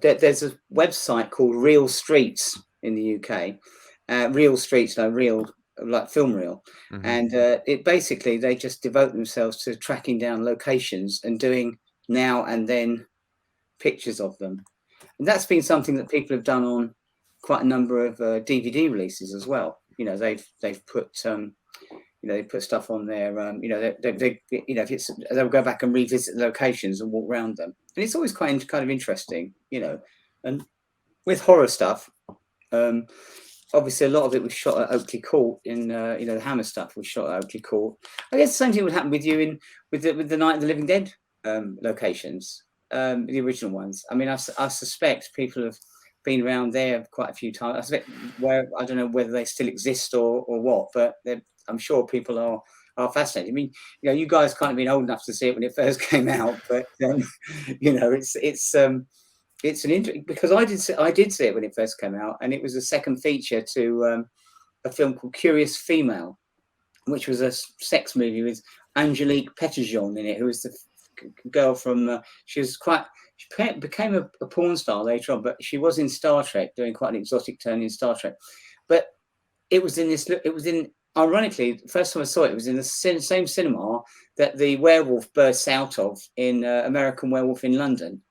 there's a website called Real Streets in the UK. Real Streets, no, real, like film reel. Mhm. And it basically, they just devote themselves to tracking down locations and doing now and then pictures of them. And that's been something that people have done on quite a number of DVD releases as well. You know, they've put they put stuff on there. They if it's, they'll go back and revisit the locations and walk around them, and it's always kind of interesting. And with horror stuff, obviously a lot of it was shot at Oakley Court. The Hammer stuff was shot at Oakley Court. I guess the same thing would happen with you with the Night of the Living Dead locations, the original ones. I mean, I suspect people have been around there quite a few times. I suspect I don't know whether they still exist or what, but I'm sure people are fascinated. I mean, you guys can't have been old enough to see it when it first came out, but it's an interesting, because I did see it when it first came out, and it was a second feature to a film called Curious Female, which was a sex movie with Angelique Petitjean in it, who was the girl from she became a porn star later on, but she was in Star Trek, doing quite an exotic turn in Star Trek. But ironically, the first time I saw it, it was in the same cinema that the werewolf bursts out of in American Werewolf in London.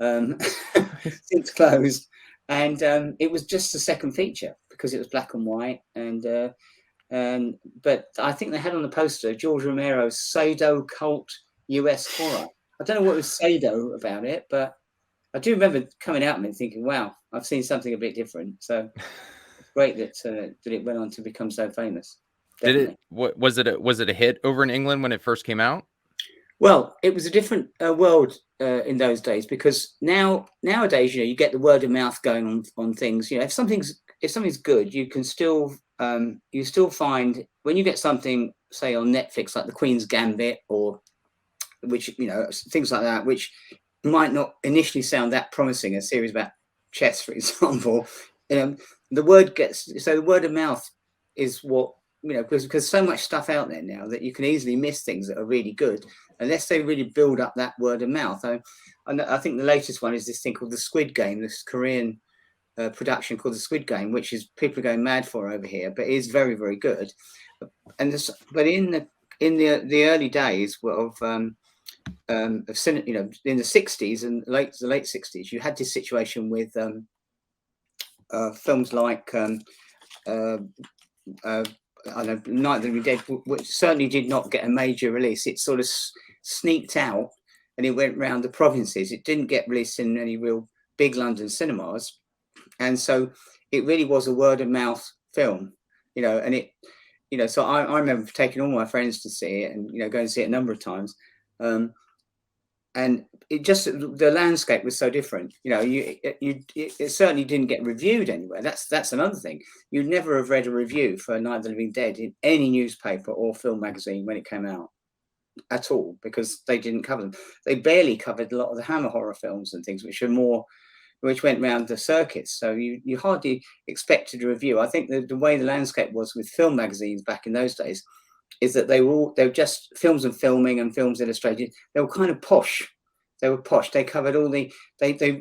Since closed, and it was just a second feature because it was black and white, but I think they had on the poster George Romero's pseudo cult US horror. I don't know what was pseudo about it, but I do remember coming out and thinking, wow, I've seen something a bit different. So it's great that it went on to become so famous. Definitely. Was it a hit over in England when it first came out? Well, it was a different world in those days, because nowadays, you get the word of mouth going on things. If something's good, you can still find, when you get something, say on Netflix, like The Queen's Gambit, or which things like that, which might not initially sound that promising, a series about chess, for example. The word of mouth is what, because so much stuff out there now that you can easily miss things that are really good unless they really build up that word of mouth. I think the latest one is this thing called The Squid Game, this Korean production called The Squid Game, which is people are going mad for over here, but it is very, very good. But in the early days of in the 60s and the late 60s, you had this situation with films like I know Night of the Living Dead, which certainly did not get a major release. It sort of sneaked out and it went around the provinces. It didn't get released in any real big London cinemas, and so it really was a word of mouth film, and it, so I remember taking all my friends to see it, and going to see it a number of times, and it just, the landscape was so different. It certainly didn't get reviewed anywhere. That's another thing. You'd never have read a review for Night of the Living Dead in any newspaper or film magazine when it came out at all, because they didn't cover them. They barely covered a lot of the Hammer horror films and things, which went around the circuits. So you hardly expected a review. I think the way the landscape was with film magazines back in those days is that they were just Films and Filming and Films Illustrated. They were kind of posh. They were posh. They covered all they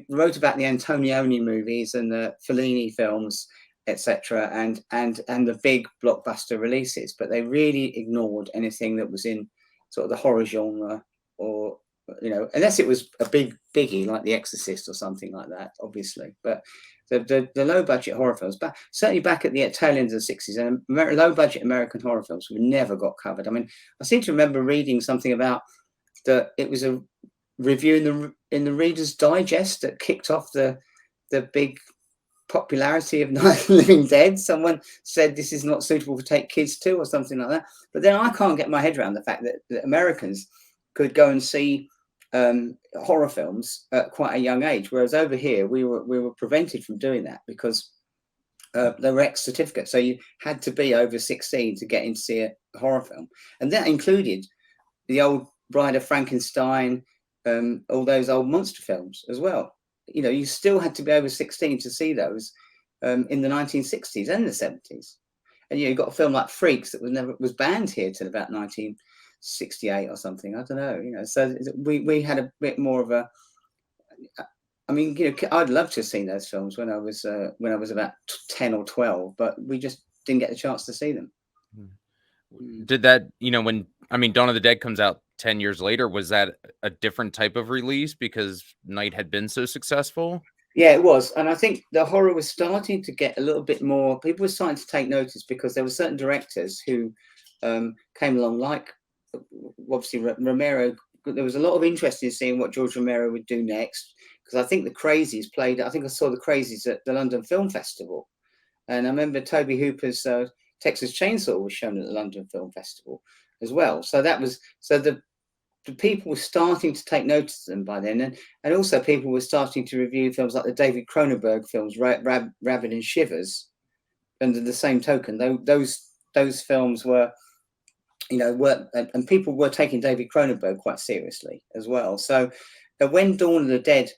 wrote about the Antonioni movies and the Fellini films, etc., and the big blockbuster releases. But they really ignored anything that was in sort of the horror genre, or unless it was a biggie like The Exorcist or something like that, obviously. But the low budget horror films, certainly back at the tail end of the 60s, and low budget American horror films never got covered. I mean, I seem to remember reading something about that. It was a review in the Reader's Digest that kicked off the big popularity of Night of the Living Dead. Someone said this is not suitable to take kids to, or something like that. But then I can't get my head around the fact that Americans could go and see horror films at quite a young age, whereas over here we were prevented from doing that because they were ex certificate, so you had to be over 16 to get in to see a horror film, and that included the old Bride of Frankenstein, all those old monster films as well. You still had to be over 16 to see those in the 1960s and the 70s, and you got a film like Freaks that was banned here till about 1968 or something. I don't know. So we had a bit more of I mean, I'd love to have seen those films when I was about 10 or 12, but we just didn't get the chance to see them. Did that, when Dawn of the Dead comes out 10 years later, was that a different type of release because Night had been so successful? Yeah, it was. And I think the horror was starting to get a little bit more, people were starting to take notice because there were certain directors who came along, like obviously Romero. There was a lot of interest in seeing what George Romero would do next, because I think the Crazies I think I saw the Crazies at the London Film Festival. And I remember Toby Hooper's Texas Chainsaw was shown at the London Film Festival as well. So the people were starting to take notice of them by then, and also people were starting to review films like the David Cronenberg films, Rabbit and Shivers. Under the same token, those films were, and people were taking David Cronenberg quite seriously as well. So when Dawn of the Dead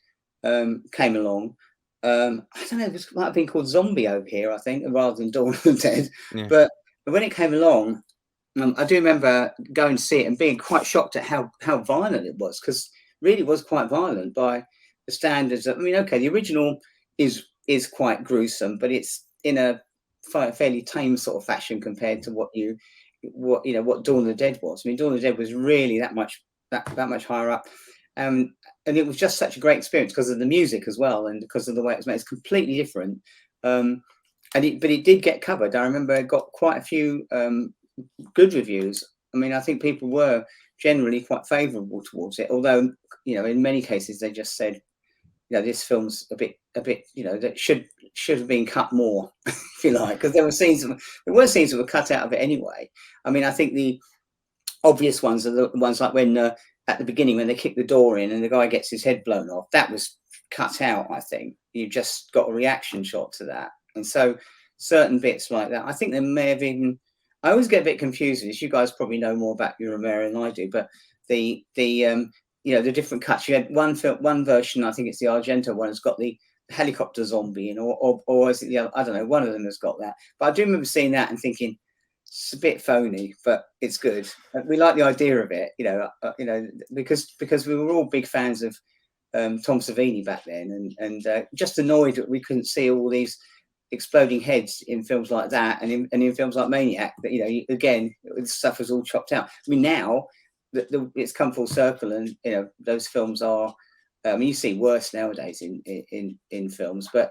came along, I don't know, it might have been called Zombie over here, I think, rather than Dawn of the Dead. Yeah. But when it came along, I do remember going to see it and being quite shocked at how violent it was, because really was quite violent by the standards. Okay, the original is quite gruesome, but it's in a fairly tame sort of fashion compared to what Dawn of the Dead was. Dawn of the Dead was really that much higher up. And it was just such a great experience because of the music as well, and because of the way it was made. It's completely different. But it did get covered. I remember it got quite a few good reviews. I think people were generally quite favourable towards it, although in many cases they just said, this film's a bit that should have been cut more, if you like, because there were scenes that were cut out of it anyway. I think the obvious ones are the ones like when at the beginning when they kick the door in and the guy gets his head blown off. That was cut out. I think you just got a reaction shot to that, and so certain bits like that. I think there may have even. I always get a bit confused with this. You guys probably know more about your Romero than I do, but the different cuts. You had one version. I think it's the Argento one. Has got the helicopter zombie in, or is it the other? I don't know. One of them has got that. But I do remember seeing that and thinking it's a bit phony, but it's good. We like the idea of it, because we were all big fans of Tom Savini back then, and just annoyed that we couldn't see all these exploding heads in films like that, and in films like Maniac, that again the stuff was all chopped out. Now it's come full circle, and those films are you see worse nowadays in films, but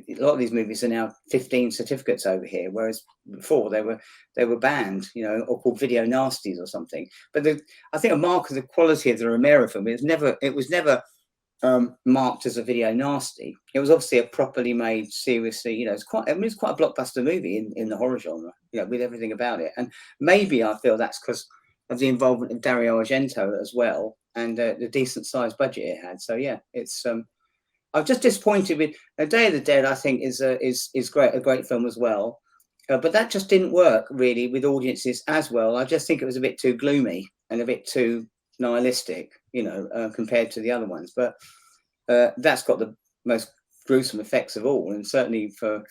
a lot of these movies are now 15 certificates over here, whereas before they were banned, or called video nasties or something. But I think a mark of the quality of the Romero film, it was never marked as a video nasty. It was obviously a properly made, seriously, it's quite a blockbuster movie in the horror genre, with everything about it. And maybe I feel that's because of the involvement of Dario Argento as well, and the decent sized budget it had. So yeah, it's I'm just disappointed with Day of the Dead. I think is a great film as well, but that just didn't work really with audiences as well. I just think it was a bit too gloomy and a bit too nihilistic, compared to the other ones. But that's got the most gruesome effects of all, and certainly for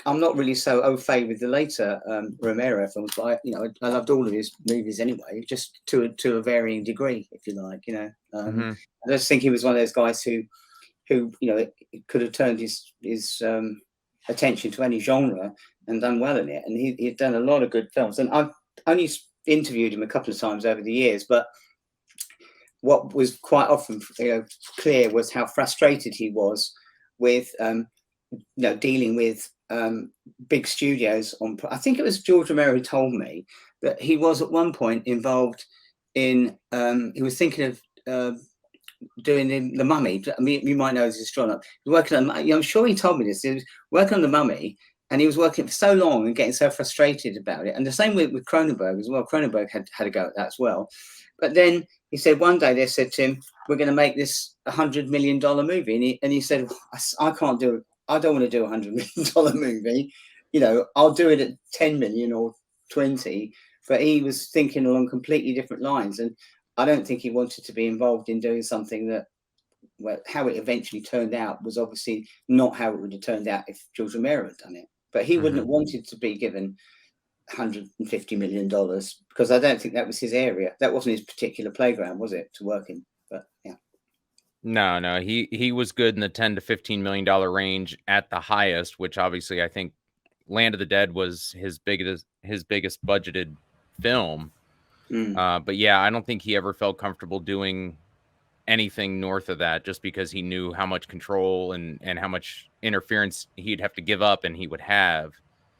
I'm not really so au fait with the later Romero films, but I loved all of his movies anyway, just to a varying degree, if you like. I just think he was one of those guys who could have turned his attention to any genre and done well in it, and he'd done a lot of good films. And I've only interviewed him a couple of times over the years, but what was quite often clear was how frustrated he was with dealing with big studios. I think it was George Romero who told me that he was at one point involved in he was thinking of doing the Mummy. You might know this astronaut. He was working on, I'm sure he told me this. He was working on the Mummy, and he was working for so long and getting so frustrated about it. And the same with Cronenberg as well. Cronenberg had a go at that as well. But then he said one day they said to him, "We're going to make this $100 million movie," and he said, "I can't do it. I don't want to do $100 million movie. I'll do it at 10 million or 20." But he was thinking along completely different lines, and I don't think he wanted to be involved in doing something that, how it eventually turned out was obviously not how it would have turned out if George Romero had done it. But he wouldn't have wanted to be given $150 million, because I don't think that was his area. That wasn't his particular playground, was it, to work in? But yeah. No, he was good in the 10 to $15 million range at the highest, which obviously I think Land of the Dead was his biggest budgeted film. But yeah, I don't think he ever felt comfortable doing anything north of that, just because he knew how much control and how much interference he'd have to give up and he would have.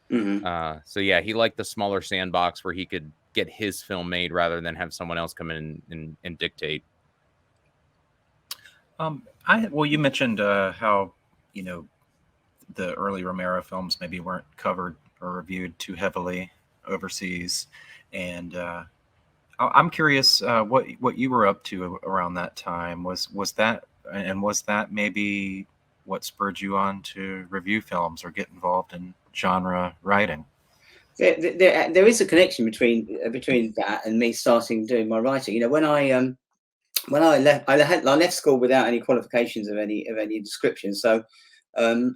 So yeah, he liked the smaller sandbox where he could get his film made rather than have someone else come in and dictate. Well, you mentioned how the early Romero films maybe weren't covered or reviewed too heavily overseas, and I'm curious what you were up to around that time. Was that maybe what spurred you on to review films or get involved in genre writing? There is a connection between that and me starting doing my writing. When I left school without any qualifications of any description. So I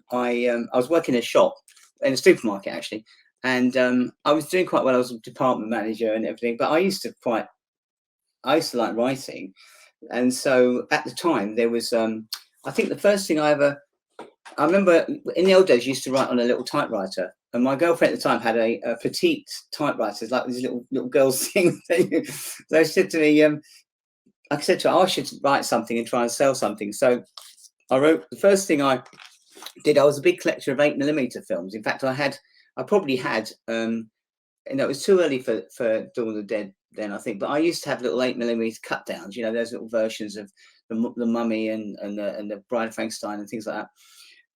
was working in a shop, in a supermarket actually, and I was doing quite well. I was a department manager and everything, but I used to like writing, and so at the time there was I think the first thing I remember in the old days, I used to write on a little typewriter, and my girlfriend at the time had a petite typewriter, like these little girls thing. So she said to me, I said to her, I should write something and try and sell something. So I wrote, the first thing I did, I was a big collector of 8mm films. In fact, I probably had, it was too early for Dawn of the Dead then, I think, but I used to have little 8mm cut downs, those little versions of the Mummy and the Bride of Frankenstein and things like that.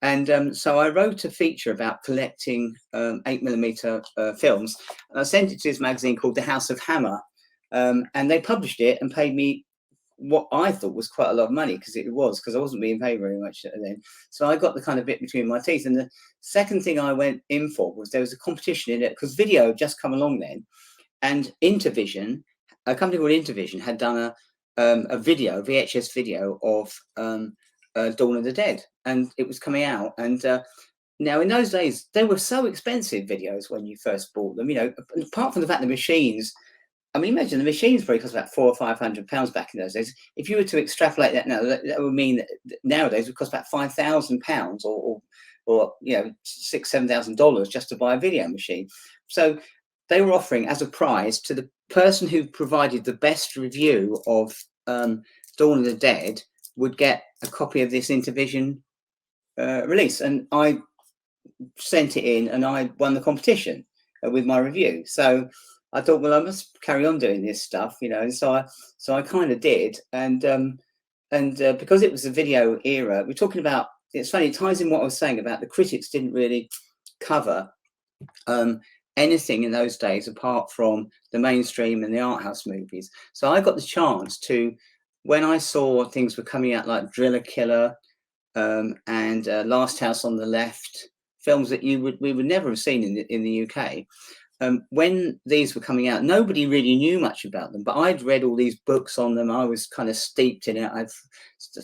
And so I wrote a feature about collecting 8mm films, and I sent it to this magazine called The House of Hammer, and they published it and paid me what I thought was quite a lot of money, because I wasn't being paid very much then. So I got the kind of bit between my teeth. And the second thing I went in for was there was a competition in it, because video had just come along then, and Intervision, a company called Intervision, had done a VHS video of Dawn of the Dead, and it was coming out. And now in those days they were so expensive, videos, when you first bought them. Apart from the fact the machines. I mean, imagine the machines probably cost about £400 or £500 back in those days. If you were to extrapolate that now, that would mean that nowadays it would cost about £5,000 or $6,000-7,000 just to buy a video machine. So they were offering as a prize to the person who provided the best review of Dawn of the Dead would get a copy of this Intervision release. And I sent it in, and I won the competition with my review. So I thought, well, I must carry on doing this stuff, and so I kind of did, and because it was a video era, we're talking about. It's funny, it ties in what I was saying about the critics didn't really cover anything in those days apart from the mainstream and the art house movies. So I got the chance to, when I saw things were coming out like Driller Killer and Last House on the Left, films that we would never have seen in the UK. When these were coming out, nobody really knew much about them, but I'd read all these books on them. I was kind of steeped in it. I'd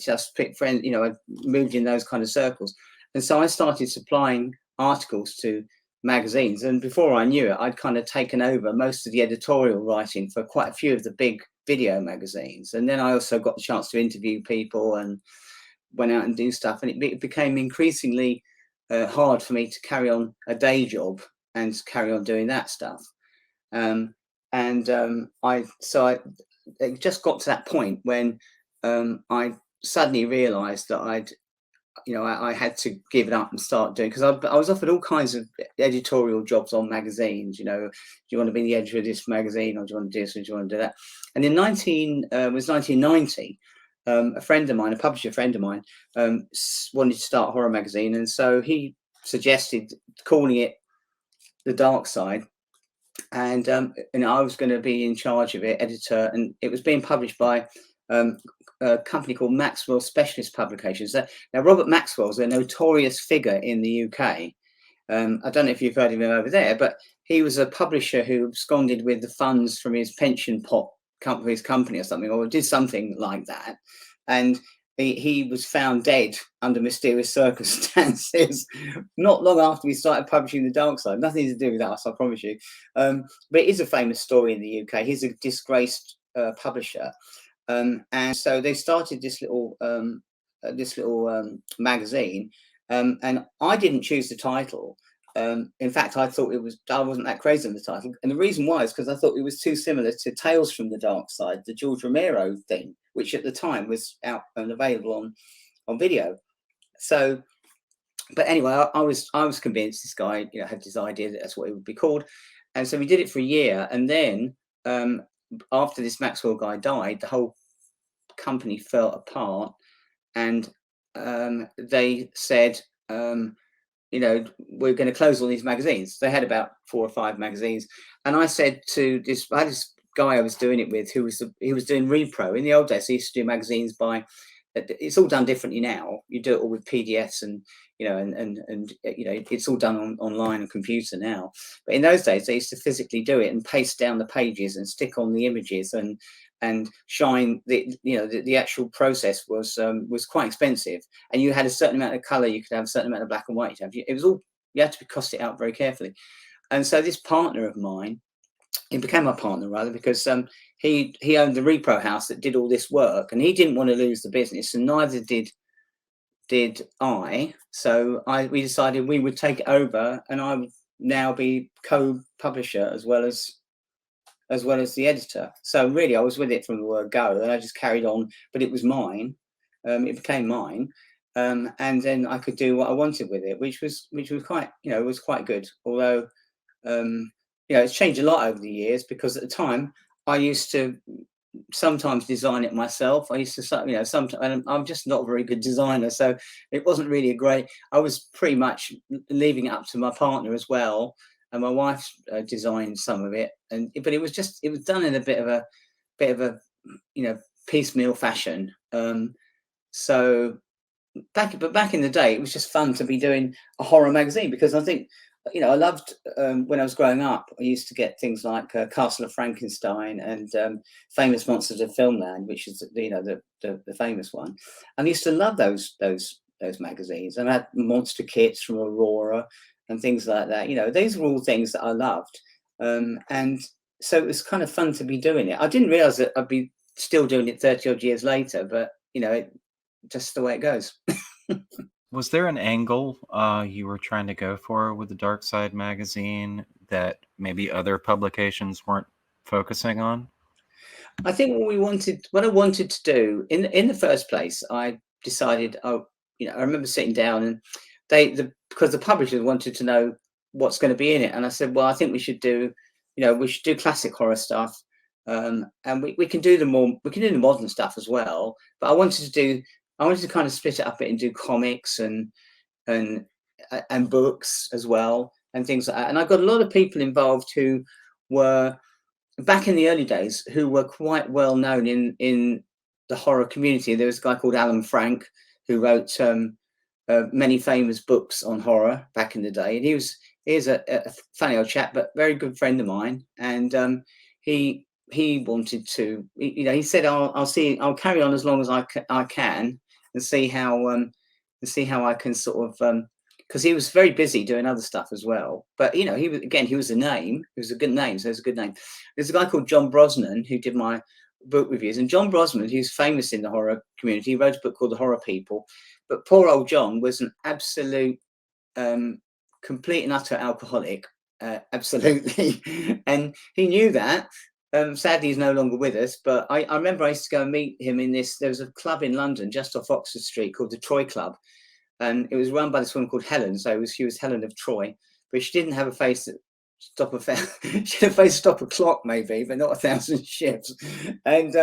just picked friends, I moved in those kind of circles. And so I started supplying articles to magazines. And before I knew it, I'd kind of taken over most of the editorial writing for quite a few of the big video magazines. And then I also got the chance to interview people and went out and do stuff. And it became increasingly hard for me to carry on a day job and carry on doing that stuff. I it just got to that point when I suddenly realized that I had to give it up and start doing, because I was offered all kinds of editorial jobs on magazines. Do you want to be the editor of this magazine, or do you want to do this, or do you want to do that? And in 1990, a friend of mine, a publisher friend of mine, wanted to start a horror magazine, and so he suggested calling it The Dark Side, and I was going to be in charge of it, editor, and it was being published by a company called Maxwell Specialist Publications. Now, Robert Maxwell's a notorious figure in the UK. I don't know if you've heard of him over there, but he was a publisher who absconded with the funds from his pension pot for his company or something, or did something like that, and he was found dead under mysterious circumstances not long after we started publishing The Dark Side. Nothing to do with us, I promise you. But it is a famous story in the UK. He's a disgraced publisher. And so they started this little magazine, and I didn't choose the title. In fact, I wasn't that crazy on the title, and the reason why is because I thought it was too similar to Tales from the Dark Side, the George Romero thing, which at the time was out and available on video. So, but anyway, I was convinced this guy, had this idea that that's what it would be called, and so we did it for a year, and then after this Maxwell guy died, the whole company fell apart, and they said, we're going to close all these magazines. They had about 4 or 5 magazines, and I said to this guy I was doing it with, he was doing repro in the old days. He used to do magazines by. It's all done differently now. You do it all with PDFs and it's all done online and computer now. But in those days, they used to physically do it and paste down the pages and stick on the images and shine. The actual process was quite expensive, and you had a certain amount of color. You could have a certain amount of black and white. It was all, you had to cost it out very carefully. And so this partner of mine, he became my partner rather, because he owned the repro house that did all this work, and he didn't want to lose the business, and neither did I. So we decided we would take it over, and I would now be co-publisher as well as the editor. So really, I was with it from the word go, and I just carried on. But it was mine. It became mine, and then I could do what I wanted with it, which was quite was quite good. Although it's changed a lot over the years, because at the time I used to sometimes design it myself. I used to, sometimes I'm just not a very good designer, so it wasn't really I was pretty much leaving it up to my partner as well, and my wife designed some of it, but it was done in a bit of a piecemeal fashion. So back in the day, it was just fun to be doing a horror magazine, because I think I loved when I was growing up. I used to get things like Castle of Frankenstein and Famous Monsters of Filmland, which is the famous one. And I used to love those magazines. And I had monster kits from Aurora and things like that. These were all things that I loved, and so it was kind of fun to be doing it. I didn't realize that I'd be still doing it 30 odd years later, but just the way it goes. Was there an angle you were trying to go for with the Dark Side magazine that maybe other publications weren't focusing on? I think what I wanted to do in the first place, I decided, I remember sitting down, and because the publishers wanted to know what's going to be in it, and I said, well, I think we should do classic horror stuff, and we can do the modern stuff as well. But I wanted to kind of split it up and do comics and books as well, and things like that. And I got a lot of people involved who were, back in the early days, who were quite well known in the horror community. There was a guy called Alan Frank who wrote many famous books on horror back in the day, and he was a funny old chap, but very good friend of mine. And he wanted to, he said, I'll carry on as long as I can, and see how I can sort of, because he was very busy doing other stuff as well. But he was a name. He was a good name, so it's a good name. There's a guy called John Brosnan who did my book reviews, and John Brosnan, who's famous in the horror community, he wrote a book called The Horror People. But poor old John was an absolute, complete and utter alcoholic, absolutely, and he knew that. Sadly, he's no longer with us, but I remember I used to go and meet him there was a club in London just off Oxford Street called the Troy Club, and it was run by this woman called Helen. So she was Helen of Troy, but she didn't have a face that she had a face to stop a clock maybe, but not 1,000 ships. And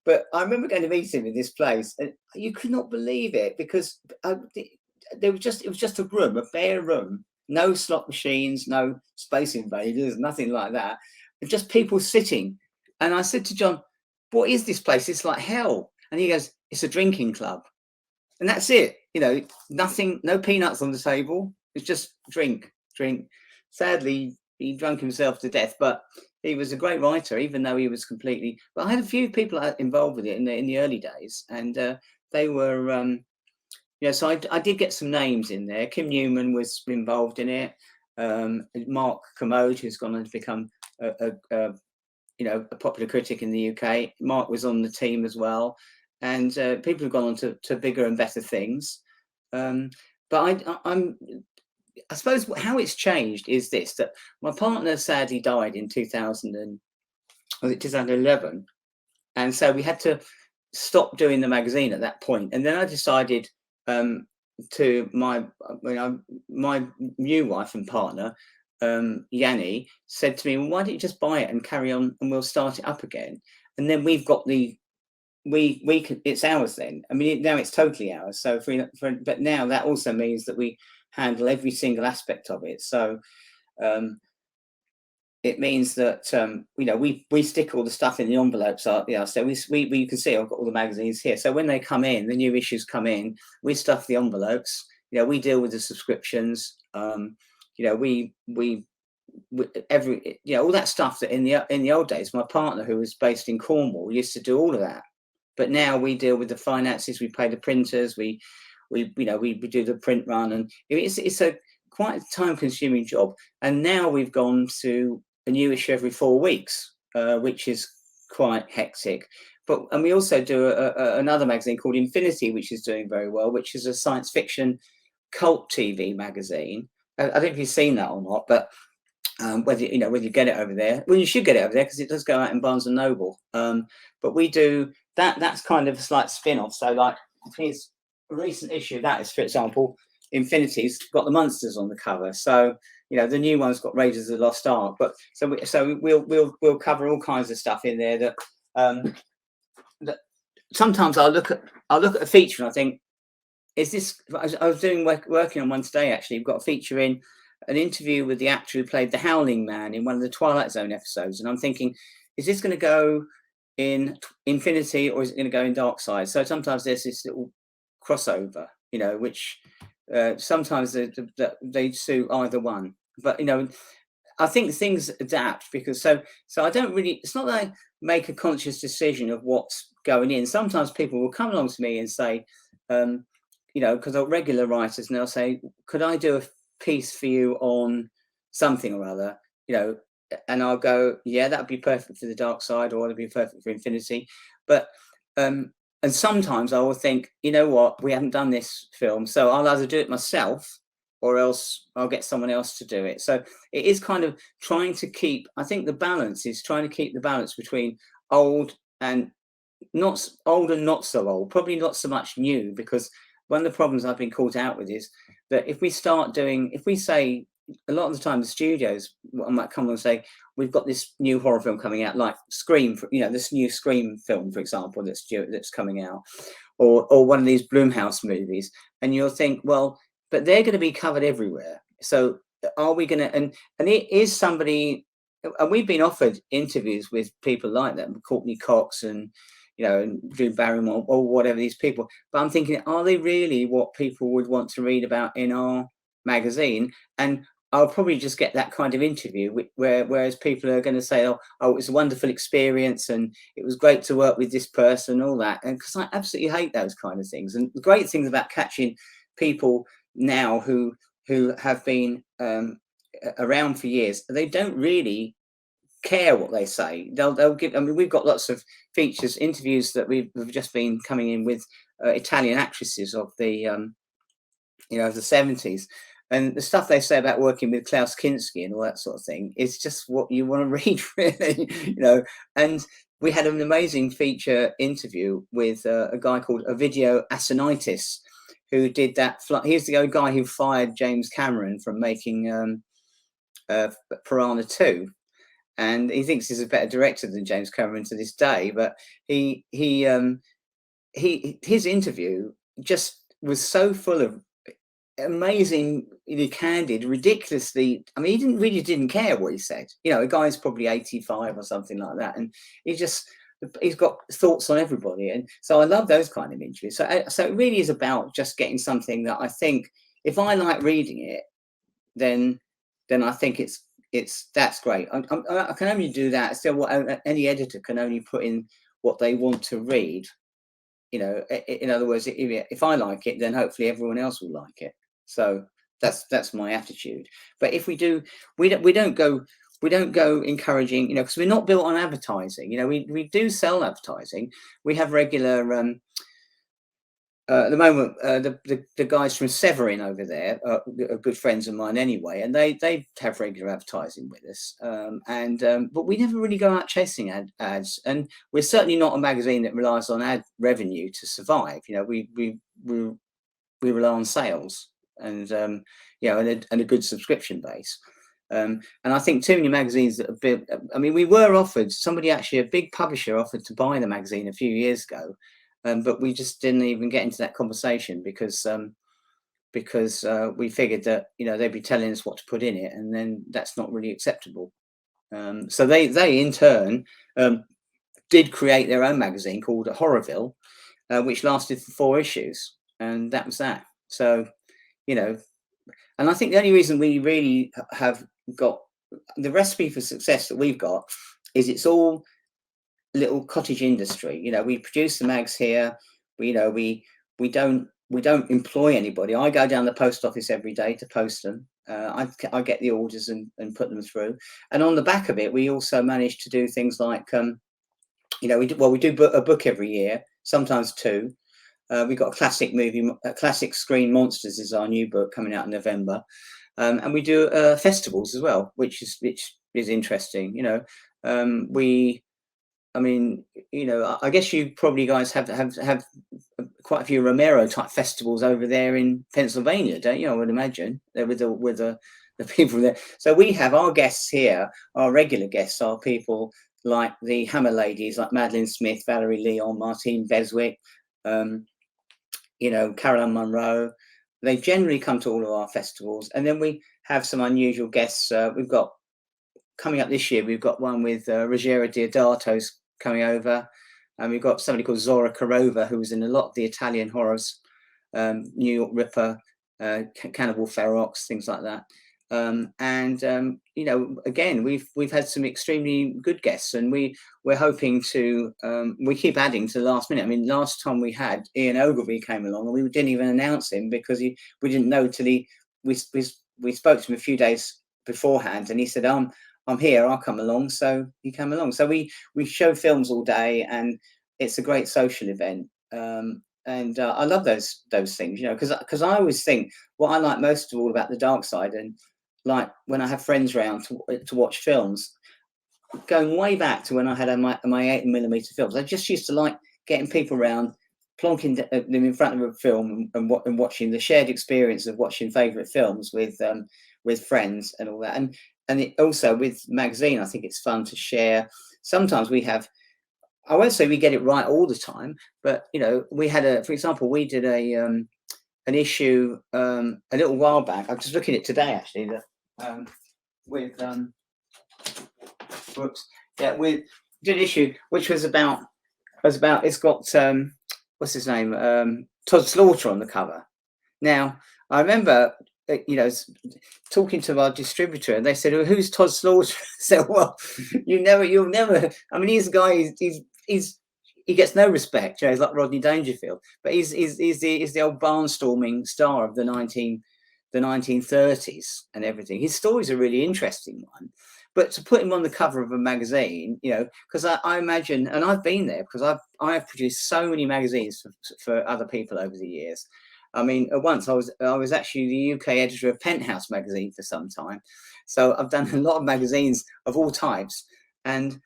but I remember going to meet him in this place, and you could not believe it, because it was just a room, a bare room, no slot machines, no Space Invaders, nothing like that. Just people sitting. And I said to John, what is this place? It's like hell. And he goes, it's a drinking club. And that's it. Nothing, no peanuts on the table. It's just drink. Sadly, he drunk himself to death, but he was a great writer, even though he was completely, but I had a few people involved with it in the early days, and they were, so I did get some names in there. Kim Newman was involved in it. Mark Commode, who's gone on to become a popular critic in the UK. Mark was on the team as well, and people have gone on to bigger and better things. But I suppose how it's changed is this: that my partner sadly died in 2011, and so we had to stop doing the magazine at that point. And then I decided to my new wife and partner, Yanni, said to me, well, why don't you just buy it and carry on, and we'll start it up again. And then we've got we can, it's ours then. I mean, now it's totally ours. So but now that also means that we handle every single aspect of it. So it means that we stick all the stuff in the envelopes. So you can see I've got all the magazines here. So when they come in, the new issues come in, we stuff the envelopes. We deal with the subscriptions. We all that stuff that in the old days, my partner, who was based in Cornwall, used to do all of that. But now we deal with the finances. We pay the printers. We do the print run, and it's a quite a time-consuming job. And now we've gone to a new issue every 4 weeks, which is quite hectic. And we also do another magazine called Infinity, which is doing very well, which is a science fiction cult TV magazine. I don't know if you've seen that or not, but whether you get it over there, well, you should get it over there because it does go out in Barnes and Noble. But we do that. That's kind of a slight spin-off. So, like, here's a recent issue. That is, for example, Infinity's got the monsters on the cover. So the new one's got Raiders of the Lost Ark. But so we'll cover all kinds of stuff in there that that sometimes I'll look at a feature and I think, is this? I was working on one today actually. We've got a feature in an interview with the actor who played the Howling Man in one of the Twilight Zone episodes, and I'm thinking, is this going to go in Infinity or is it going to go in Dark Side? So sometimes there's this little crossover, which sometimes they suit either one. But I think things adapt because so I don't really. It's not that I make a conscious decision of what's going in. Sometimes people will come along to me and say, because they're regular writers, and they'll say, could I do a piece for you on something or other, and I'll go, yeah, that would be perfect for the Dark Side, or it'd be perfect for Infinity. But and sometimes I will think, you know what, we haven't done this film, so I'll either do it myself or else I'll get someone else to do it. So it is kind of trying to keep, I think the balance is trying to keep the balance between old and not so old, probably not so much new, because one of the problems I've been caught out with is that if we say, a lot of the time the studios might come and say, we've got this new horror film coming out, like Scream, this new Scream film, for example, that's coming out, or one of these Blumhouse movies, and you'll think, well, but they're going to be covered everywhere. So are we going to? And it is somebody, and we've been offered interviews with people like that, Courtney Cox and and Drew Barrymore or whatever, these people. But I'm thinking, are they really what people would want to read about in our magazine? And I'll probably just get that kind of interview whereas people are going to say, oh, it was a wonderful experience and it was great to work with this person, all that. And because I absolutely hate those kind of things. And the great things about catching people now who have been around for years, they don't really care what they say. They'll give. I mean, we've got lots of features, interviews that we've just been coming in with Italian actresses of the of the 70s, and the stuff they say about working with Klaus Kinski and all that sort of thing is just what you want to read, really. And we had an amazing feature interview with a guy called Ovidio Assanitis, who did that. He's the guy who fired James Cameron from making Piranha 2. And he thinks he's a better director than James Cameron to this day. But his interview just was so full of amazingly candid, ridiculously. I mean, he really didn't care what he said. The guy's probably 85 or something like that, and he's got thoughts on everybody. And so I love those kind of interviews. So it really is about just getting something that I think, if I like reading it, then I think that's great. I can only do that. Still, any editor can only put in what they want to read. In other words, if I like it, then hopefully everyone else will like it. So that's my attitude. But if we don't go go encouraging, you know, because we're not built on advertising. You know, we do sell advertising. We have regular at the moment, the guys from Severin over there are good friends of mine anyway, and they have regular advertising with us. But we never really go out chasing ads, and we're certainly not a magazine that relies on ad revenue to survive. You know, we rely on sales and you know, and a good subscription base. And I think too many magazines that have been, I mean, we were offered, somebody actually, a big publisher offered to buy the magazine a few years ago. But we just didn't even get into that conversation because we figured that, you know, they'd be telling us what to put in it, and then that's not really acceptable. So they in turn did create their own magazine called Horrorville, which lasted for 4 issues, and that was that. So, you know, and I think the only reason we really have got the recipe for success that we've got is it's all little cottage industry. You know, we produce the mags here. We don't employ anybody. I go down the post office every day to post them. I get the orders and put them through. And on the back of it, we also manage to do things like you know, we do a book every year, sometimes 2. We've got a classic movie, Classic Screen Monsters is our new book coming out in November, and we do festivals as well, which is interesting. You know, I mean, you know, I guess you probably guys have quite a few Romero type festivals over there in Pennsylvania, don't you? I would imagine with the people there. So we have our guests here. Our regular guests are people like the Hammer Ladies, like Madeline Smith, Valerie Leon, Martine Beswick, you know, Caroline Munro. They generally come to all of our festivals, and then we have some unusual guests. We've got coming up this year. We've got one with Ruggiero Deodato's coming over, and we've got somebody called Zora Karova, who was in a lot of the Italian horrors, New York Ripper, Cannibal Ferox, things like that. You know, again, we've had some extremely good guests, and we're hoping to we keep adding to the last minute. I mean, last time we had Ian Ogilvy came along, and we didn't even announce him because we didn't know till we spoke to him a few days beforehand, and he said, I'm here, I'll come along. So he came along. So we show films all day, and it's a great social event. I love those things, you know, because I always think what I like most of all about the dark side, and like when I have friends around to watch films, going way back to when I had my 8mm films, I just used to like getting people around, plonking them in front of a film and watching the shared experience of watching favourite films with friends and all that. And also with magazine, I think it's fun to share. Sometimes we have, I won't say we get it right all the time, but you know, we had for example, we did an issue a little while back. I'm just looking at it today actually. We did an issue which was about it's got what's his name, Todd Slaughter on the cover. Now I remember, you know, talking to our distributor, and they said, well, "Who's Todd Slaughter?" I said, "Well, you'll never. I mean, he's a guy. He gets no respect. You know, he's like Rodney Dangerfield, but he's the old barnstorming star of the 1930s and everything. His story's a really interesting one, but to put him on the cover of a magazine, you know, because I imagine, and I've been there because I've produced so many magazines for other people over the years. I mean, at once I was actually the UK editor of Penthouse magazine for some time, so I've done a lot of magazines of all types, and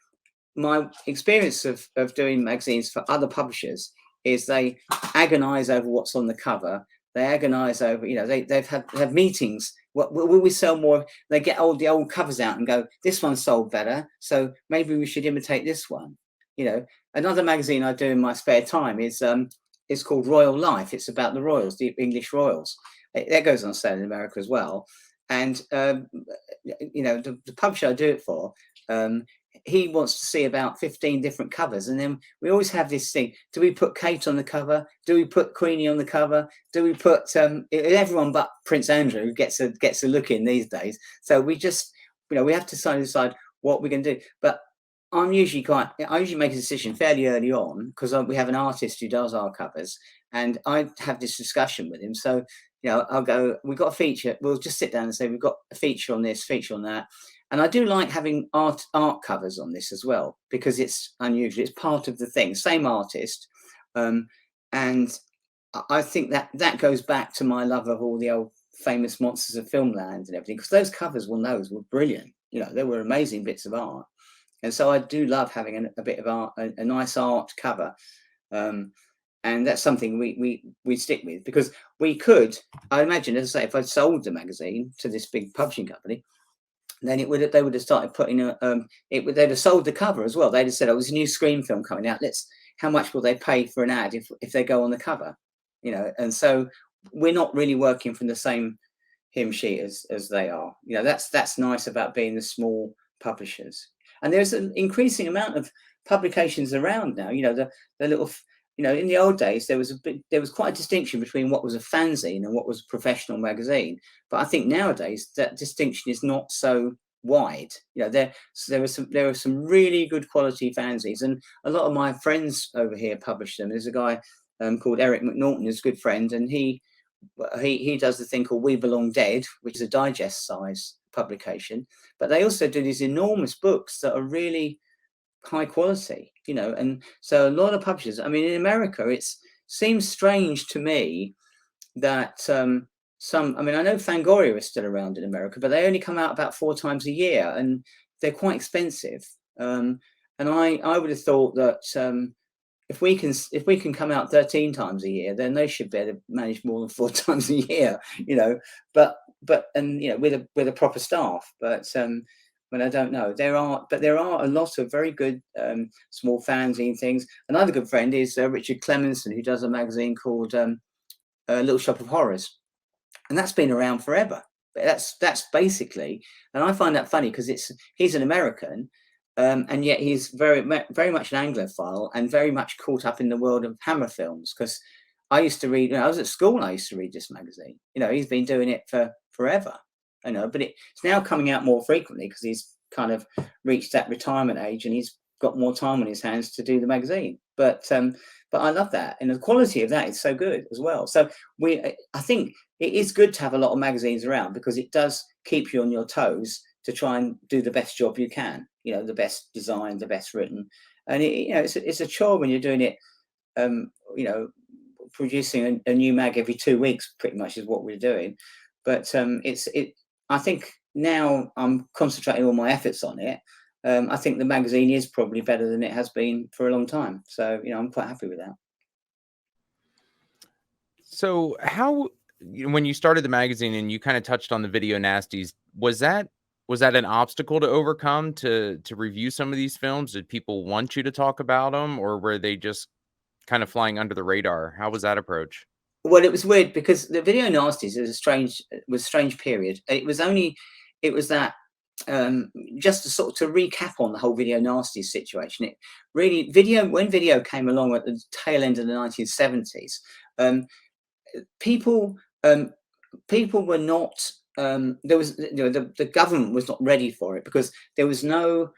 my experience of doing magazines for other publishers is they agonize over what's on the cover. They agonize over, you know, they've had meetings. What will we sell more? They get the old covers out and go, this one sold better, so maybe we should imitate this one. You know, another magazine I do in my spare time is it's called Royal Life. It's about the royals, the English royals. That goes on sale in America as well. And you know, the publisher I do it for, he wants to see about 15 different covers, and then we always have this thing: do we put Kate on the cover? Do we put Queenie on the cover? Do we put everyone but Prince Andrew gets a look in these days? So we just, you know, we have to decide what we're going to do. But I usually make a decision fairly early on, because we have an artist who does our covers, and I have this discussion with him. So, you know, I'll go, we've got a feature. We'll just sit down and say, we've got a feature on this, feature on that. And I do like having art covers on this as well, because it's unusual. It's part of the thing, same artist. And I think that goes back to my love of all the old famous Monsters of Filmland and everything, because those covers, those were brilliant. You know, they were amazing bits of art. And so I do love having a bit of art, a nice art cover. And that's something we stick with, because we could, I imagine, as I say, if I'd sold the magazine to this big publishing company, then they would have started putting they'd have sold the cover as well. They'd have said, oh, there's a new Scream film coming out. How much will they pay for an ad if they go on the cover? You know, and so we're not really working from the same hymn sheet as they are. You know, that's nice about being the small publishers. And there's an increasing amount of publications around now. You know, the little, you know, in the old days there was quite a distinction between what was a fanzine and what was a professional magazine. But I think nowadays that distinction is not so wide. You know, there are some really good quality fanzines, and a lot of my friends over here publish them. There's a guy called Eric McNaughton, who's a good friend, and he does the thing called We Belong Dead, which is a digest size publication. But they also do these enormous books that are really high quality, you know. And so a lot of publishers, I mean, in America, it seems strange to me that I mean, I know Fangoria is still around in America, but they only come out about 4 times a year, and they're quite expensive. And I would have thought that if we can come out 13 times a year, then they should be able to manage more than 4 times a year, you know. But you know, with a proper staff. But I don't know. There are a lot of very good small fanzine things. Another good friend is Richard Clemenson, who does a magazine called Little Shop of Horrors, and that's been around forever. That's basically, and I find that funny because he's an American. And yet he's very much an Anglophile and very much caught up in the world of Hammer films. Because I used to read, when I was at school, I used to read this magazine. You know, he's been doing it for forever. I know, but it's now coming out more frequently because he's kind of reached that retirement age and he's got more time on his hands to do the magazine. But I love that, and the quality of that is so good as well. So I think it is good to have a lot of magazines around, because it does keep you on your toes to try and do the best job you can. You know, the best designed, the best written, and it's a chore when you're doing it. You know, producing a new mag every 2 weeks, pretty much, is what we're doing. But I think now I'm concentrating all my efforts on it. I think the magazine is probably better than it has been for a long time. So, you know, I'm quite happy with that. So when you started the magazine, and you kind of touched on the video nasties, was that an obstacle to overcome to review some of these films? Did people want you to talk about them, or were they just kind of flying under the radar? How was that approach? Well, it was weird because the video nasties was a strange period. It was that just to recap on the whole video nasties situation. It really when video came along at the tail end of the 1970s, people were not. There was, you know, the government was not ready for it, because there was no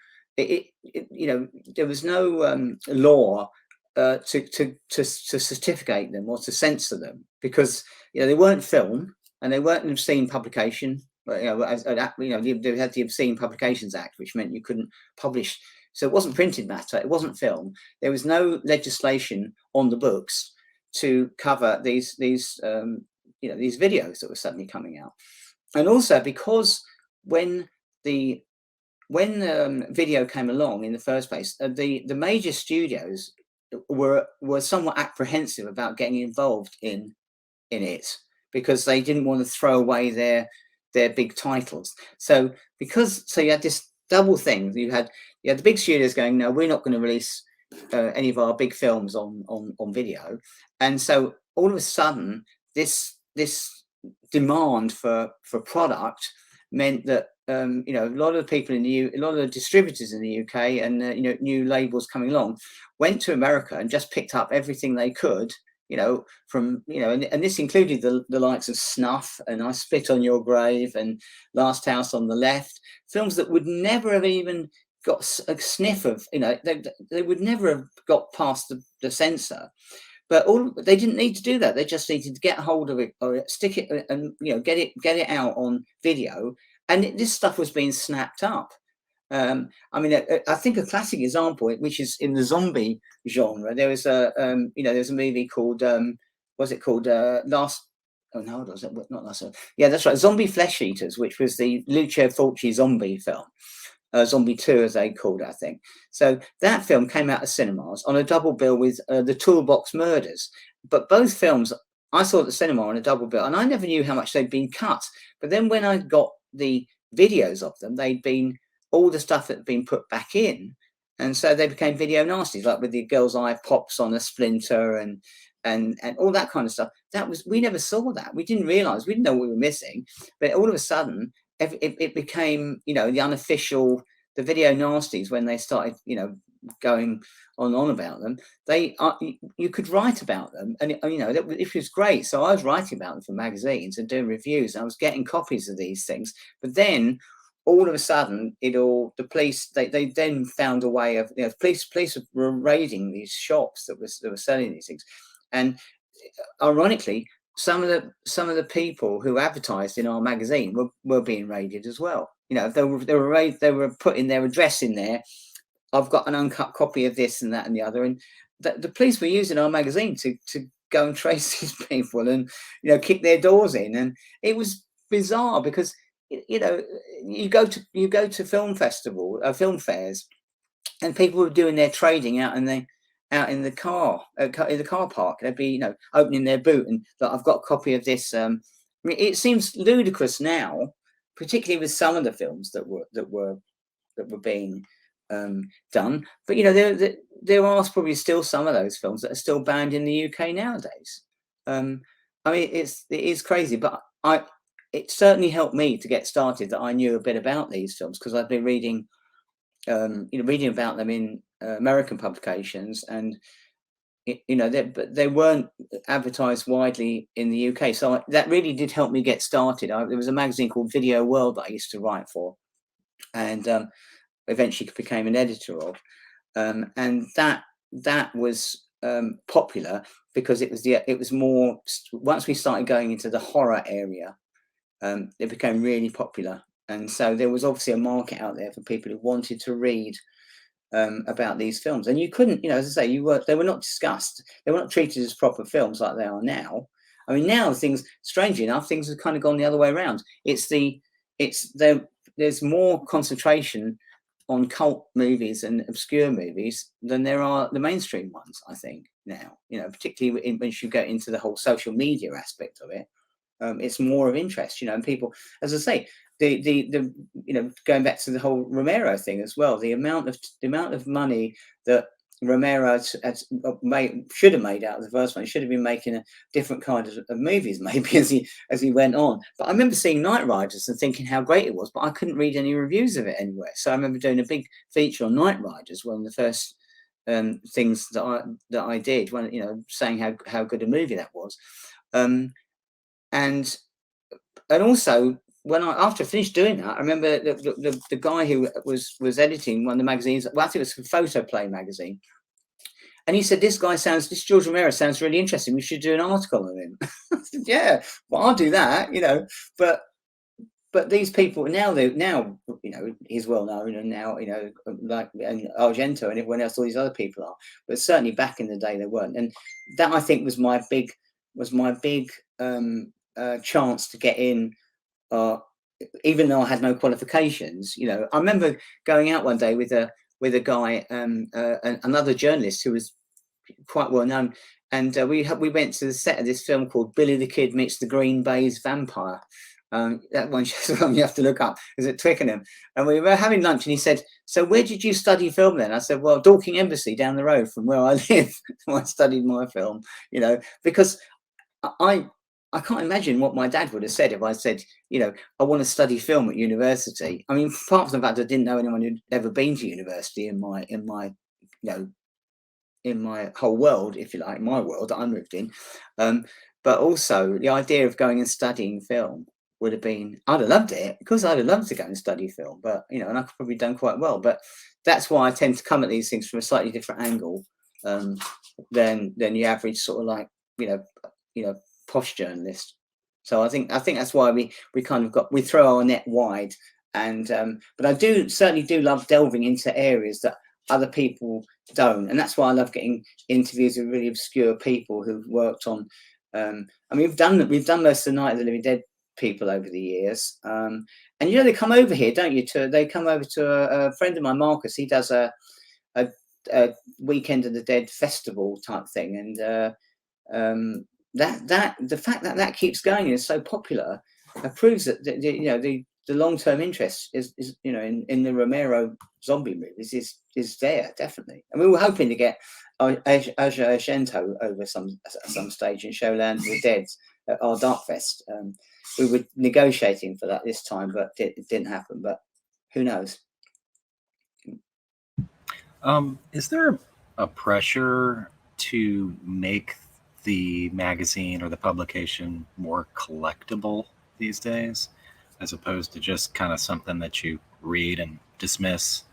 law to certificate them or to censor them, because, you know, they weren't film and they weren't an obscene publication. You know, they had the Obscene Publications Act, which meant you couldn't publish. So it wasn't printed matter, it wasn't film. There was no legislation on the books to cover these videos that were suddenly coming out. And also because when video came along in the first place, the major studios were somewhat apprehensive about getting involved in it, because they didn't want to throw away their big titles. So you had this double thing. You had the big studios going, no, we're not going to release any of our big films on video. And so all of a sudden this demand for product meant that you know, a lot of the people a lot of the distributors in the UK and you know, new labels coming along went to America and just picked up everything they could, you know, from, you know, and this included the likes of Snuff and I Spit on Your Grave and Last House on the Left, films that would never have even got a sniff of, you know, they would never have got past the censor. But they didn't need to do that. They just needed to get hold of it or stick it and, you know, get it out on video and this stuff was being snapped up. I mean, I think a classic example, which is in the zombie genre, there was there's a movie called was it called Last? Oh no, was it not Last? Yeah, that's right, Zombie Flesh Eaters, which was the Lucio Fulci zombie film. Zombie 2, as they called it, I think. So that film came out of cinemas on a double bill with the Toolbox Murders. But both films, I saw at the cinema on a double bill, and I never knew how much they'd been cut. But then when I got the videos of them, they'd been all the stuff that had been put back in, and so they became video nasties, like with the girl's eye pops on a splinter and all that kind of stuff. That was, we never saw that. We didn't realize, we didn't know what we were missing, but all of a sudden it became, the unofficial, the video nasties, when they started, going on about them. You could write about them, and it was great. So I was writing about them for magazines and doing reviews, and I was getting copies of these things. But then all of a sudden, the police, they then found a way of, police were raiding these shops that were selling these things, and ironically, some of the people who advertised in our magazine were being raided as well. They were putting their address in there. I've got an uncut copy of this and that and the other, and the police were using our magazine to go and trace these people and kick their doors in, and it was bizarre because you go to film fairs, and people were doing their trading out in the car park. They'd be opening their boot and like, I've got a copy of this. I mean, it seems ludicrous now, particularly with some of the films that were being done. But there are probably still some of those films that are still banned in the UK nowadays. I mean, it is crazy, but it certainly helped me to get started that I knew a bit about these films, because I've been reading about them in American publications, and but they weren't advertised widely in the UK. So that really did help me get started. There was a magazine called Video World that I used to write for, and eventually became an editor of, and that was popular because it was more, once we started going into the horror area, it became really popular. And so there was obviously a market out there for people who wanted to read about these films. And you couldn't, as I say, they were not discussed. They were not treated as proper films like they are now. I mean, now strangely enough, things have kind of gone the other way around. There's more concentration on cult movies and obscure movies than there are the mainstream ones, I think, now. Particularly once you get into the whole social media aspect of it. It's more of interest, and people, as I say, the going back to the whole Romero thing as well, the amount of money that Romero should have made out of the first one. He should have been making a different kind of movies, maybe, as he went on. But I remember seeing Night Riders and thinking how great it was, but I couldn't read any reviews of it anywhere. So I remember doing a big feature on Night Riders, one of the first things that I did, when saying how good a movie that was. And also, after I finished doing that, I remember the guy who was editing one of the magazines. Well, I think it was Photoplay magazine, and he said, "This George Romero sounds really interesting. We should do an article on him." I said, "Yeah, well, I'll do that." But these people now he's well known, and now like and Argento and everyone else, all these other people are. But certainly back in the day they weren't, and that, I think, was my big chance to get in, even though I had no qualifications. I remember going out one day with a guy, another journalist who was quite well known, and we went to the set of this film called Billy the Kid Meets the Green Bay's Vampire. That one you have to look up. Is at Twickenham, and we were having lunch, and he said, "So where did you study film then?" I said, "Well, Dorking Embassy down the road from where I live." I studied my film, because I can't imagine what my dad would have said if I said, I want to study film at university. I mean, apart from the fact I didn't know anyone who'd ever been to university in my whole world, if you like, my world that I lived in. But also the idea of going and studying film would have been, I'd have loved it, because I'd have loved to go and study film, but, and I could probably done quite well. But that's why I tend to come at these things from a slightly different angle than the average sort of like, posh journalist. So I think that's why we kind of we throw our net wide. And but I certainly do love delving into areas that other people don't, and that's why I love getting interviews with really obscure people who've worked on. I mean, we've done most of the Night of the Living Dead people over the years, and they come over here, don't you? They come over to a friend of mine, Marcus. He does a Weekend of the Dead festival type thing, and that the fact that keeps going and is so popular proves that the long-term interest is in the Romero zombie movies is there, definitely. And we were hoping to get Asia Argento over at some stage and show Land of the Dead at our Darkfest. We were negotiating for that this time, but it didn't happen. But who knows? Is there a pressure to make the magazine or the publication more collectible these days, as opposed to just kind of something that you read and dismiss?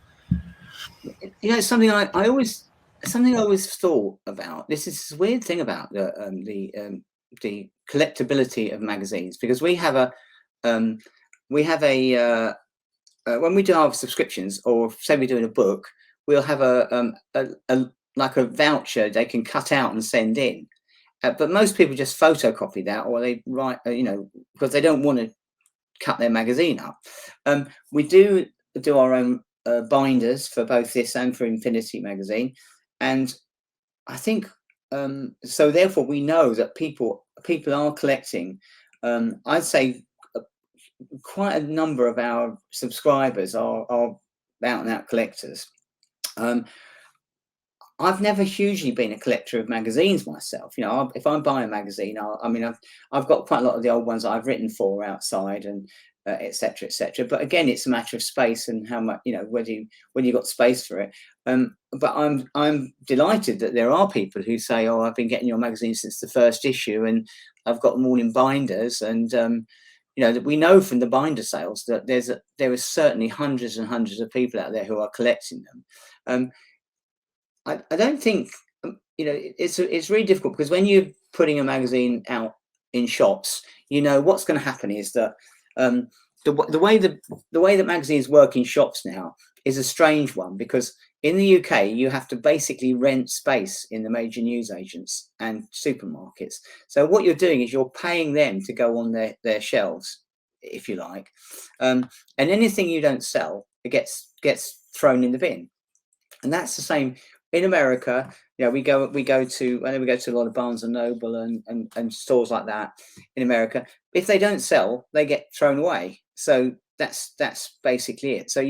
It's something I always thought about. This is a weird thing about the collectability of magazines, because we have a when we do our subscriptions, or say we're doing a book, we'll have a voucher they can cut out and send in. But most people just photocopy that, or they write, because they don't want to cut their magazine up. We do our own binders for both this and for Infinity magazine, and I think so. Therefore, we know that people are collecting. I'd say quite a number of our subscribers are out and out collectors. I've never hugely been a collector of magazines myself. If I buy a magazine, I've got quite a lot of the old ones that I've written for outside, and etc. etc. But again, it's a matter of space and how much, whether you got space for it. But I'm delighted that there are people who say, "Oh, I've been getting your magazine since the first issue, and I've got them all in binders." And that we know from the binder sales that there is certainly hundreds and hundreds of people out there who are collecting them. I don't think it's really difficult, because when you're putting a magazine out in shops, what's going to happen is that the way that magazines work in shops now is a strange one, because in the UK you have to basically rent space in the major newsagents and supermarkets. So what you're doing is you're paying them to go on their shelves, if you like, and anything you don't sell, it gets thrown in the bin. And that's the same in America. We go to a lot of Barnes and Noble and stores like that in America. If they don't sell, they get thrown away. So that's basically it. So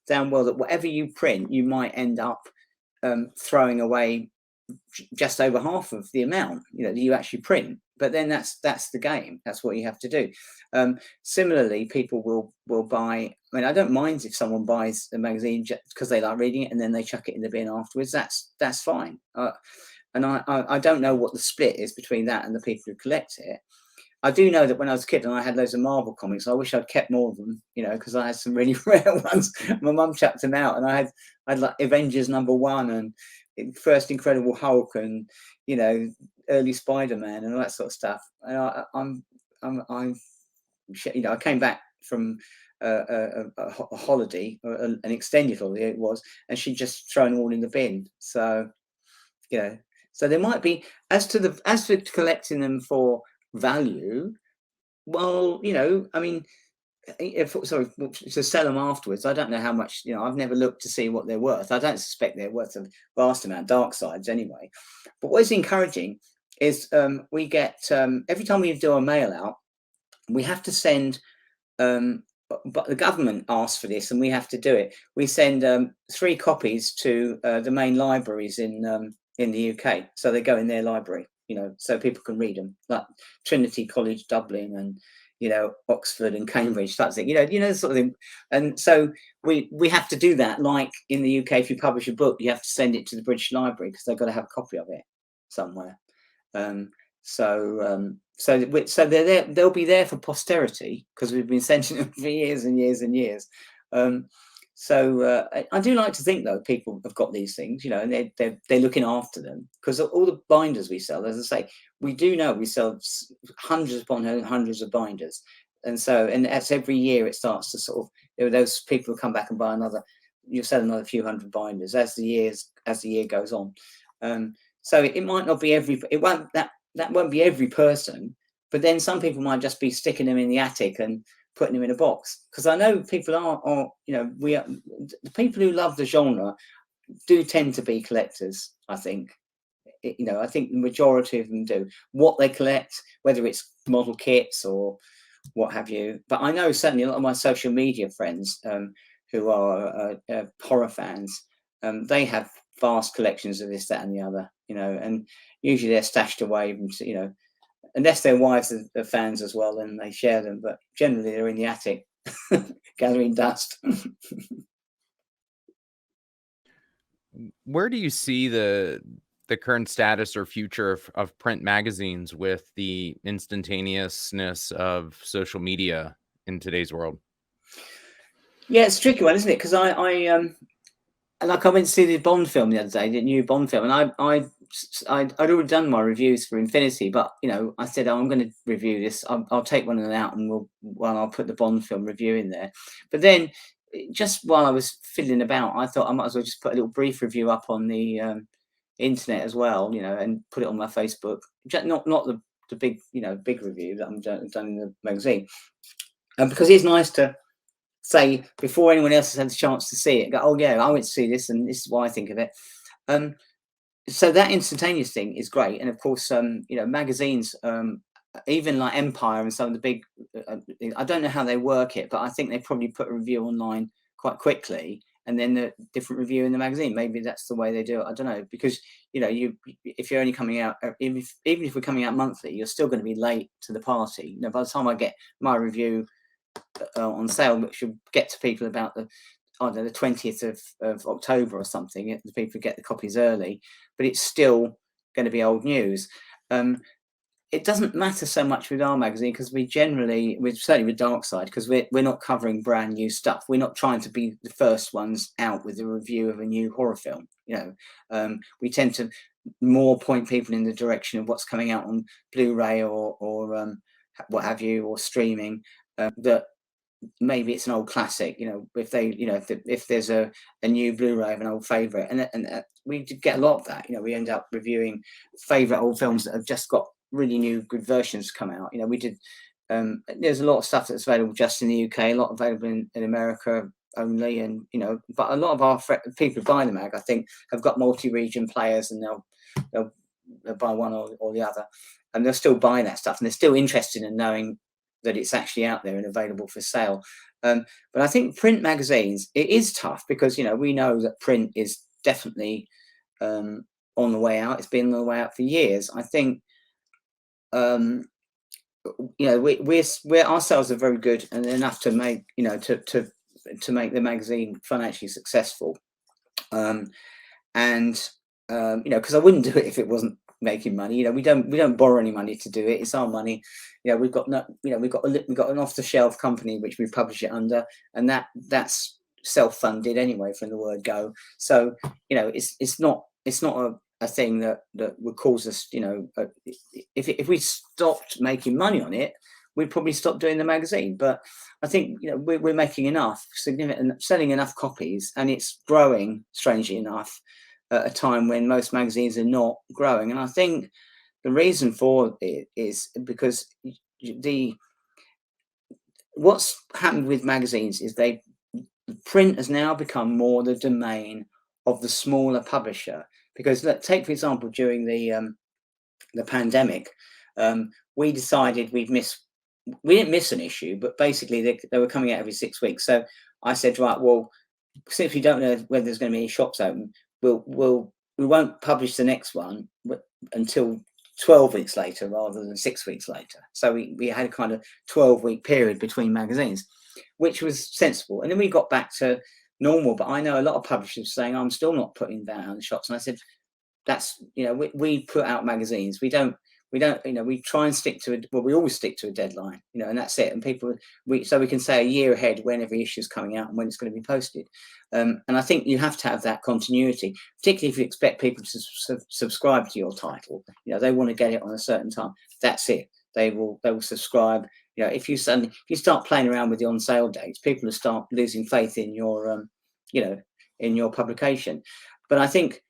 damn well that whatever you print, you might end up throwing away just over half of the amount that you actually print. But then that's the game. That's what you have to do. Similarly, people will buy. I don't mind if someone buys a magazine just because they like reading it and then they chuck it in the bin afterwards. That's fine. And I don't know what the split is between that and the people who collect it. I do know that when I was a kid and I had loads of Marvel comics, I wish I'd kept more of them, because I had some really rare ones. My mum chucked them out, and I had like Avengers #1 and first Incredible Hulk and early Spider-Man and all that sort of stuff. And I came back from a holiday, or an extended holiday it was, and she'd just thrown all in the bin. So so there might be, as to collecting them for value. Well, to sell them afterwards, I don't know how much. I've never looked to see what they're worth. I don't suspect they're worth a vast amount. Dark Sides anyway. But what is encouraging is we get every time we do a mail out, we have to send. But the government asks for this, and we have to do it. We send 3 copies to the main libraries in the UK, so they go in their library, so people can read them, like Trinity College Dublin and Oxford and Cambridge, type thing, sort of thing. And so we have to do that. Like in the UK, if you publish a book, you have to send it to the British Library because they've got to have a copy of it somewhere. So they're there. They'll be there for posterity because we've been sending them for years and years and years. So I do like to think, though, people have got these things, you know, and they're looking after them, because all the binders we sell, as I say, we do know we sell hundreds upon hundreds of binders, and that's every year it starts to sort of, you know, those people who come back and buy another, you sell another few hundred binders as the year goes on. So it might not be that won't be every person, but then some people might just be sticking them in the attic and putting them in a box, because I know people are, you know, the people who love the genre do tend to be collectors. I think, you know, I think the majority of them do. What they collect, whether it's model kits or what have you, but I know certainly a lot of my social media friends who are horror fans, they have vast collections of this, that, and the other, you know, and usually they're stashed away, you know, unless their wives are fans as well, and they share them. But generally, they're in the attic gathering dust. Where do you see the current status or future of print magazines with the instantaneousness of social media in today's world? Yeah, it's a tricky one, isn't it? Because I went to see the Bond film the other day, the new Bond film, and I'd already done my reviews for Infinity, but you know, I said, oh, I'm going to review this. I'll take one of them out, and I'll put the Bond film review in there. But then, just while I was fiddling about, I thought I might as well just put a little brief review up on the internet as well, you know, and put it on my Facebook. Not the big, you know, big review that I'm done in the magazine, because it's nice to say before anyone else has had the chance to see it, go, oh yeah, I went to see this, and this is what I think of it. So that instantaneous thing is great, and of course, you know, magazines, even like Empire and some of the big, I don't know how they work it, but I think they probably put a review online quite quickly, and then the different review in the magazine. Maybe that's the way they do it. I don't know, because you know, if you're only coming out, even if we're coming out monthly, you're still going to be late to the party. You know, by the time I get my review on sale, which should get to people about the 20th of October or something, the people get the copies early, but it's still going to be old news. It doesn't matter so much with our magazine, because we're certainly with Dark Side, because we're not covering brand new stuff. We're not trying to be the first ones out with a review of a new horror film. You know, we tend to more point people in the direction of what's coming out on Blu-ray or what have you, or streaming, that maybe it's an old classic, you know, if they, you know, if there's a new Blu-ray of an old favorite, and we did get a lot of that. You know, we end up reviewing favorite old films that have just got really new good versions come out. You know, we did, there's a lot of stuff that's available just in the UK, a lot available in America only, and you know, but a lot of our people who buy the mag, I think, have got multi-region players, and they'll buy one or the other, and they'll still buy that stuff, and they're still interested in knowing that it's actually out there and available for sale. But I think print magazines, it is tough, because you know, we know that print is definitely on the way out. It's been on the way out for years. I think you know, we're ourselves are very good and enough to make, you know, to make the magazine financially successful, and you know, because I wouldn't do it if it wasn't making money. You know, we don't borrow any money to do it. It's our money. You know, we've got an off-the-shelf company which we publish it under, and that's self-funded anyway from the word go. So you know, it's not a thing that would cause us, you know, if we stopped making money on it, we'd probably stop doing the magazine. But I think, you know, we're making enough, significant, selling enough copies, and it's growing, strangely enough, at a time when most magazines are not growing. And I think the reason for it is because what's happened with magazines is print has now become more the domain of the smaller publisher. Because take, for example, during the pandemic, we decided we didn't miss an issue, but basically they were coming out every 6 weeks. So I said, right, well, since we don't know whether there's going to be any shops open, we won't publish the next one until 12 weeks later rather than 6 weeks later. So we had a kind of 12-week period between magazines, which was sensible. And then we got back to normal. But I know a lot of publishers saying, I'm still not putting that out in the shops. And I said, that's, you know, we put out magazines. We don't we don't, we try and stick to it. Well, we always stick to a deadline, and that's it. And so we can say a year ahead when every issue is coming out and when it's going to be posted. And I think you have to have that continuity, particularly if you expect people to subscribe to your title. They want to get it on a certain time. That's it. They will subscribe. If you start playing around with the on sale dates, people will start losing faith in your, in your publication. But I think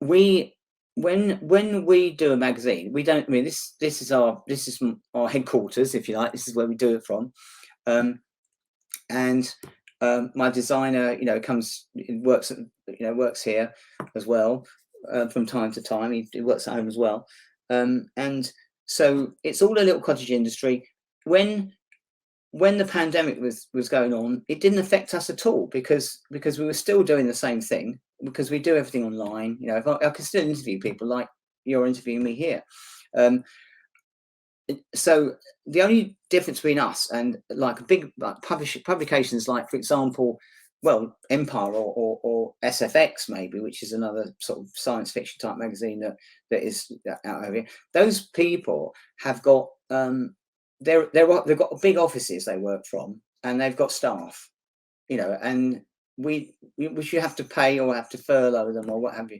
when we do a magazine, we don't. I mean, this is our headquarters, if you like. This is where we do it from, and my designer, works here as well from time to time. He works at home as well, and so it's all a little cottage industry. When the pandemic was going on, it didn't affect us at all because we were still doing the same thing, because we do everything online. If I can still interview people like you're interviewing me here. So the only difference between us and like big publications like, for example, Empire or SFX maybe, which is another sort of science fiction type magazine that is out over here. Those people have got they've got big offices they work from, and they've got staff, and we should have to pay or have to furlough them or what have